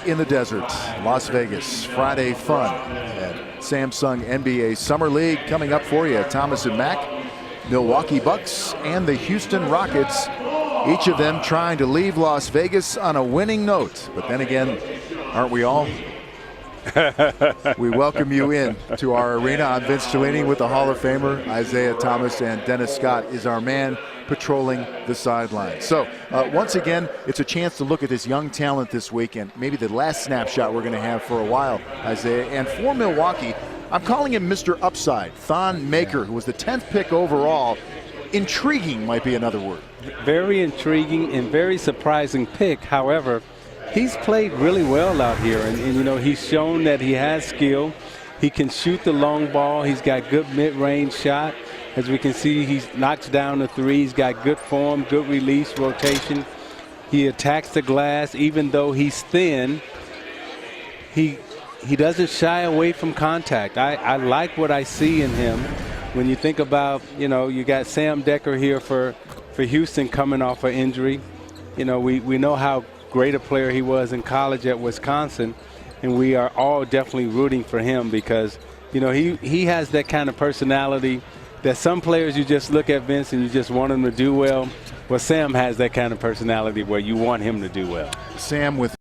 in the desert, Las Vegas. Friday fun at Samsung NBA Summer League coming up for you. Thomas and Mack, Milwaukee Bucks, and the Houston Rockets. Each of them trying to leave Las Vegas on a winning note. But then again, aren't we all? We welcome you in to our arena. I'm Vince Cellini with the Hall of Famer Isaiah Thomas, and Dennis Scott is our man patrolling the sidelines. So once again, it's a chance to look at this young talent this week, and maybe the last snapshot we're going to have for a while, Isaiah. And for Milwaukee, I'm calling him Mr. Upside, Thon Maker, who was the 10th pick overall. Intriguing might be another word. Very intriguing and very surprising pick. However, he's played really well out here, and you know, he's shown that he has skill. He can shoot the long ball. He's got good mid-range shot. As we can see, he knocks down the three. He's got good form, good release, rotation. He attacks the glass. Even though he's thin, he doesn't shy away from contact. I like what I see in him. When you think about, you know, you got Sam Dekker here for Houston coming off an injury. You know, we know how great a player he was in college at Wisconsin, and we are all definitely rooting for him because, you know, he has that kind of personality that some players you just look at, Vince, and you just want him to do well. Well, Sam has that kind of personality where you want him to do well. Sam with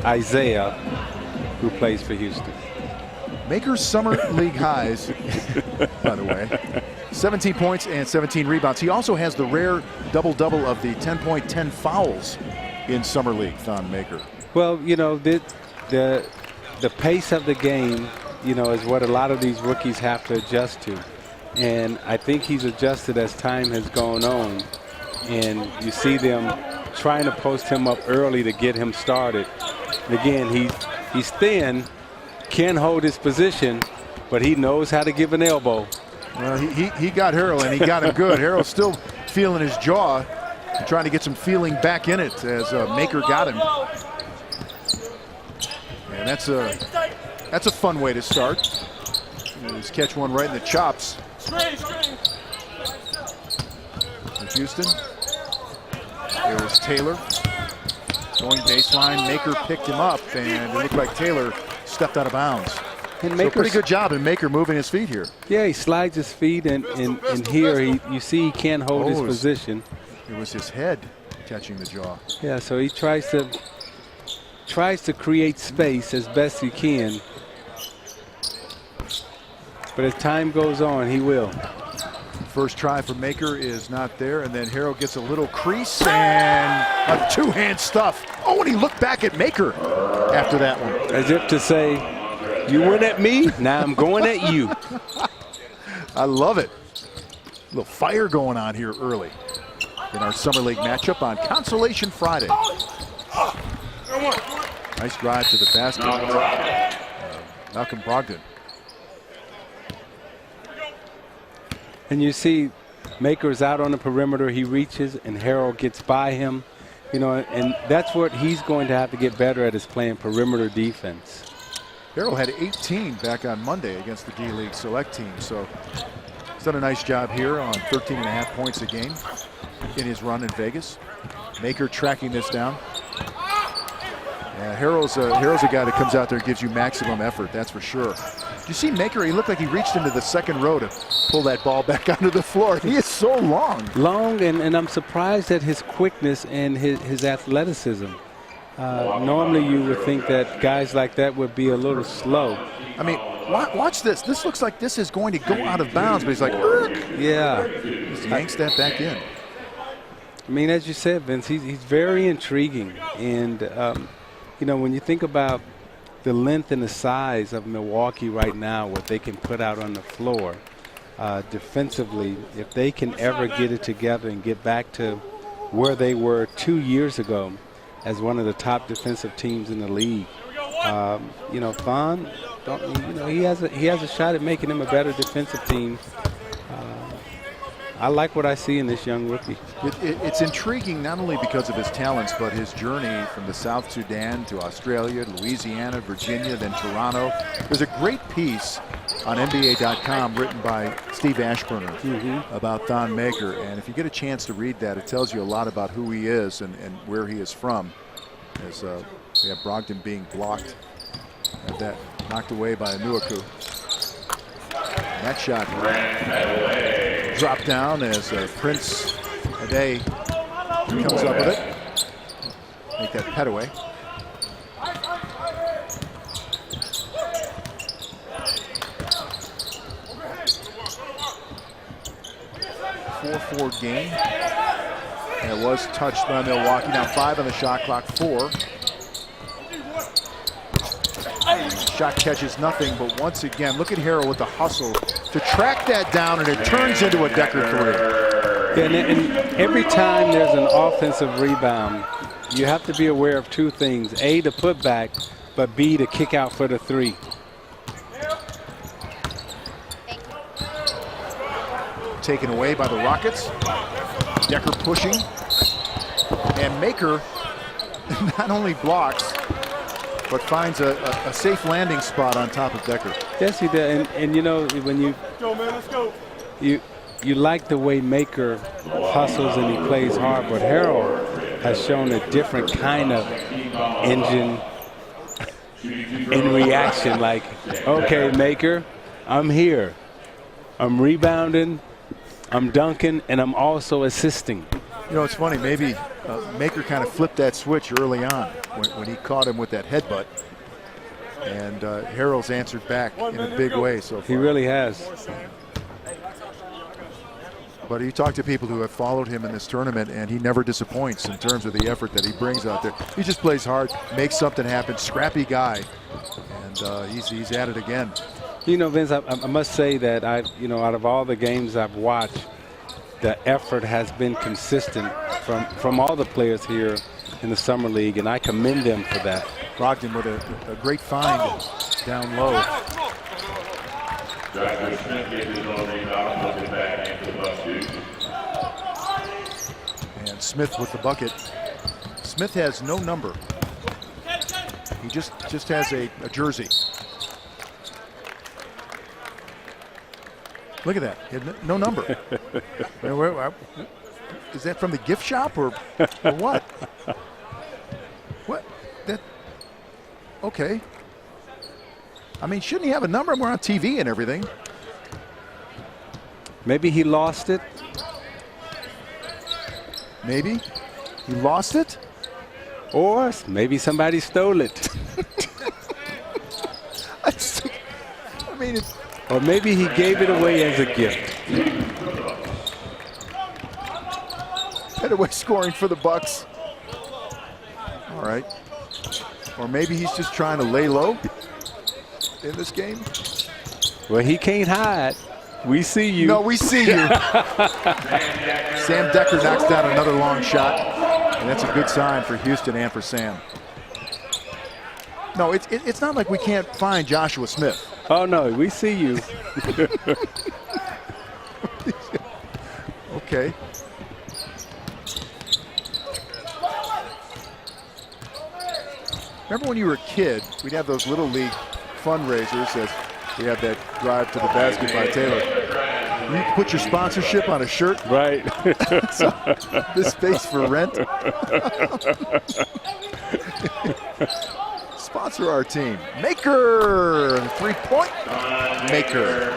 Isaiah, who plays for Houston. Maker's summer league highs, by the way, 17 points and 17 rebounds. He also has the rare double-double of the 10 fouls in summer league, Thon Maker. Well, you know, the pace of the game, you know, is what a lot of these rookies have to adjust to. And I think he's adjusted as time has gone on. And you see them trying to post him up early to get him started. And again, he's thin, can hold his position, but he knows how to give an elbow. Well, he got Harrell, and he got him good. Harrell's still feeling his jaw, trying to get some feeling back in it as Maker got him. And that's a fun way to start. Just catch one right in the chops. And Houston. There's Taylor going baseline. Maker picked him up, and it looked like Taylor stepped out of bounds. And so pretty good job in Maker moving his feet here. Yeah, he slides his feet, and here you see he can't hold his position. It was his head catching the jaw. Yeah, so he tries to create space as best he can. But as time goes on, he will. First try for Maker is not there, and then Harrell gets a little crease and a two-hand stuff. Oh, and he looked back at Maker after that one. As if to say, you went at me, now I'm going at you. I love it. A little fire going on here early in our Summer League matchup on Consolation Friday. Nice drive to the basket. Malcolm Brogdon. And you see Maker's out on the perimeter. He reaches, and Harrell gets by him. You know, and that's what he's going to have to get better at, is playing perimeter defense. Harrell had 18 back on Monday against the D-League Select team. So he's done a nice job here on 13.5 points a game in his run in Vegas. Maker tracking this down. Yeah, Harrell's a guy that comes out there and gives you maximum effort, that's for sure. You see Maker, he looked like he reached into the second row to pull that ball back onto the floor. He is so long. Long, and I'm surprised at his quickness and his athleticism. Normally you would think that guys like that would be a little slow. I mean, watch this. This looks like this is going to go out of bounds, but he's like, Urgh! Yeah. He yanks that back in. I mean, as you said, Vince, he's very intriguing. And, you know, when you think about the length and the size of Milwaukee right now, what they can put out on the floor defensively, if they can ever get it together and get back to where they were 2 years ago as one of the top defensive teams in the league, you know, Thon, he has a shot at making them a better defensive team. I like what I see in this young rookie. It's intriguing not only because of his talents, but his journey from the South Sudan to Australia, Louisiana, Virginia, then Toronto. There's a great piece on NBA.com written by Steve Ashburner about Thon Maker. And if you get a chance to read that, it tells you a lot about who he is and where he is from. As we have Brogdon being blocked. Had that knocked away by Anuaku. And that shot dropped down as Prince Ade comes up with it. Make that pet away. .44 game. And it was touched by Milwaukee. Now 5 on the shot clock, 4. Shot catches nothing, but once again, look at Harrell with the hustle to track that down, and it turns into a Decker 3. And every time there's an offensive rebound, you have to be aware of 2 things. A, the putback, but B, to kick out for the 3. Taken away by the Rockets. Decker pushing. And Maker not only blocks, but finds a safe landing spot on top of Decker. Yes, he did. And you know, when you like the way Maker hustles and he plays hard, but Harrell has shown a different kind of engine in reaction. Like, okay, Maker, I'm here. I'm rebounding, I'm dunking, and I'm also assisting. You know, it's funny, maybe Maker kind of flipped that switch early on when he caught him with that headbutt. And Harrell's answered back in a big way so far. He really has. But you talk to people who have followed him in this tournament, and he never disappoints in terms of the effort that he brings out there. He just plays hard, makes something happen, scrappy guy, and he's at it again. You know, Vince, I must say that out of all the games I've watched, the effort has been consistent from all the players here in the Summer League, and I commend them for that. Brogdon with a great find down low. And Smith with the bucket. Smith has no number. He just has a jersey. Look at that. He had no number. Is that from the gift shop or what? What? That? Okay. I mean, shouldn't he have a number? We're on TV and everything. Maybe he lost it. Maybe he lost it. Or maybe somebody stole it. I mean, it's. Or maybe he gave it away as a gift. Headaway scoring for the Bucks. All right. Or maybe he's just trying to lay low in this game. Well, he can't hide. We see you. No, we see you. Sam Decker knocks down another long shot, and that's a good sign for Houston and for Sam. No, it's not like we can't find Joshua Smith. Oh, no, we see you. Okay. Remember when you were a kid, we'd have those Little League fundraisers as we had that drive to the basket by Taylor. You put your sponsorship on a shirt. Right. So, this space for rent. Sponsor our team. Maker, 3-point Maker.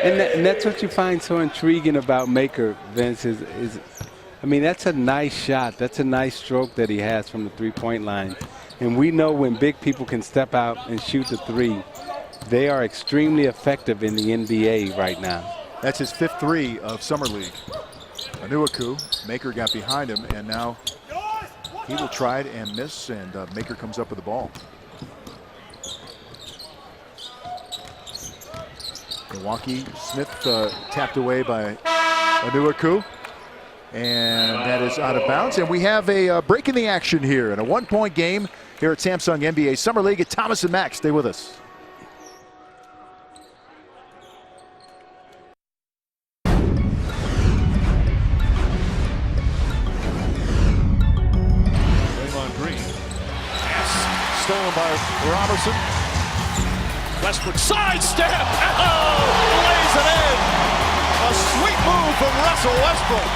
And that's what you find so intriguing about Maker, Vince, is I mean, that's a nice shot. That's a nice stroke that he has from the 3-point line. And we know when big people can step out and shoot the 3, they are extremely effective in the NBA right now. That's his 5th 3 of Summer League. Anuaku, Maker got behind him, and now he will try it and miss, and Maker comes up with the ball. Milwaukee, Smith tapped away by Anuaku, and that is out of bounds. And we have a break in the action here in a 1-point game here at Samsung NBA Summer League at Thomas and Mack. Stay with us. Robertson. Westbrook sidestep. Oh, lays it in. A sweet move from Russell Westbrook.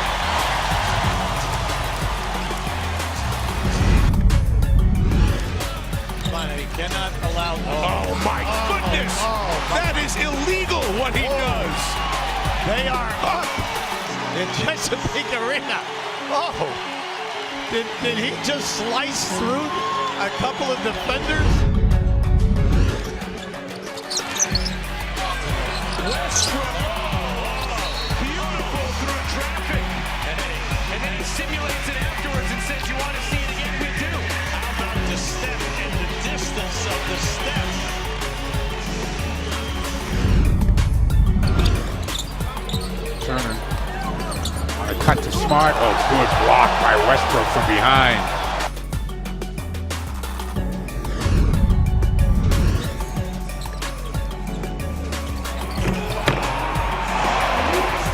He cannot allow. Oh my goodness! That is illegal what he does. They are up in Chesapeake Arena. Oh, did he just slice through a couple of defenders? Westbrook, beautiful through traffic, and then he simulates it afterwards and says, "You want to see it again? We do." How about the step and the distance of the step? Turner on a cut to Smart. Oh, good block by Westbrook from behind.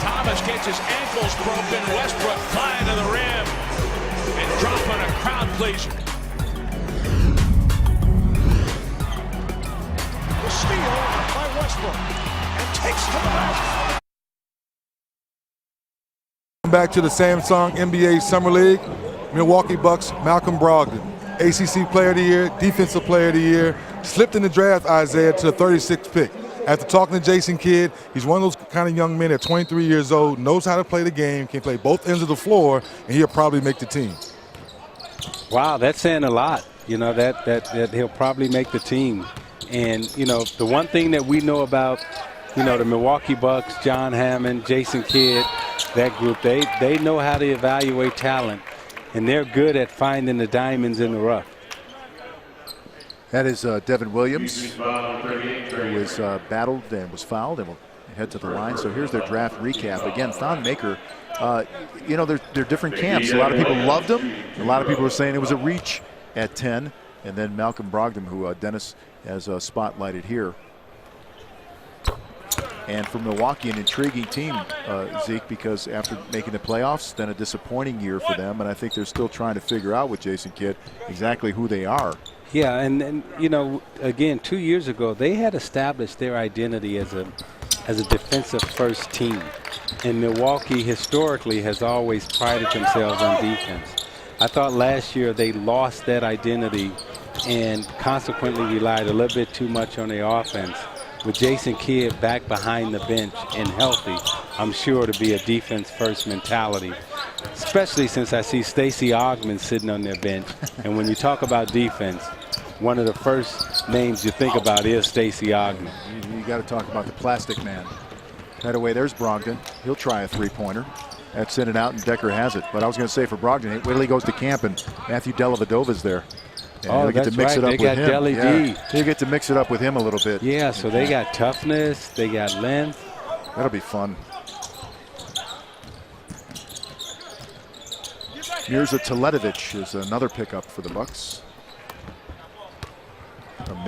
Thomas gets his ankles broken. Westbrook flying to the rim and dropping a crowd pleaser. The steal by Westbrook and takes to the basket. Back to the Samsung NBA Summer League, Milwaukee Bucks, Malcolm Brogdon, ACC Player of the Year, Defensive Player of the Year, slipped in the draft, Isaiah, to the 36th pick. After talking to Jason Kidd, he's one of those kind of young men at 23 years old, knows how to play the game, can play both ends of the floor, and he'll probably make the team. Wow, that's saying a lot, you know, that he'll probably make the team. And, you know, the one thing that we know about, you know, the Milwaukee Bucks, John Hammond, Jason Kidd, that group, they know how to evaluate talent, and they're good at finding the diamonds in the rough. That is Devin Williams, who was battled and was fouled and will head to the line. So here's their draft recap. Again, Thon Maker, you know, they're different camps. A lot of people loved him. A lot of people were saying it was a reach at 10. And then Malcolm Brogdon, who Dennis has spotlighted here. And for Milwaukee, an intriguing team, Zeke, because after making the playoffs, then a disappointing year for them. And I think they're still trying to figure out with Jason Kidd exactly who they are. Yeah, and you know, again, 2 years ago, they had established their identity as a defensive first team. And Milwaukee historically has always prided themselves on defense. I thought last year they lost that identity and consequently relied a little bit too much on their offense. With Jason Kidd back behind the bench and healthy, I'm sure to be a defense-first mentality, especially since I see Stacey Augmon sitting on their bench. And when you talk about defense, one of the first names you think about is Stacey Augmon. You got to talk about the plastic man. Right away, there's Brogdon. He'll try a three-pointer. That's in and out, and Decker has it. But I was going to say for Brogdon, wait till he goes to camp, and Matthew Dellavedova's there. Oh, they get that's to mix right. it up They got with him. Deli D. They get to mix it up with him a little bit. Yeah, so they got toughness, they got length. That'll be fun. Mirza Teletovic is another pickup for the Bucks.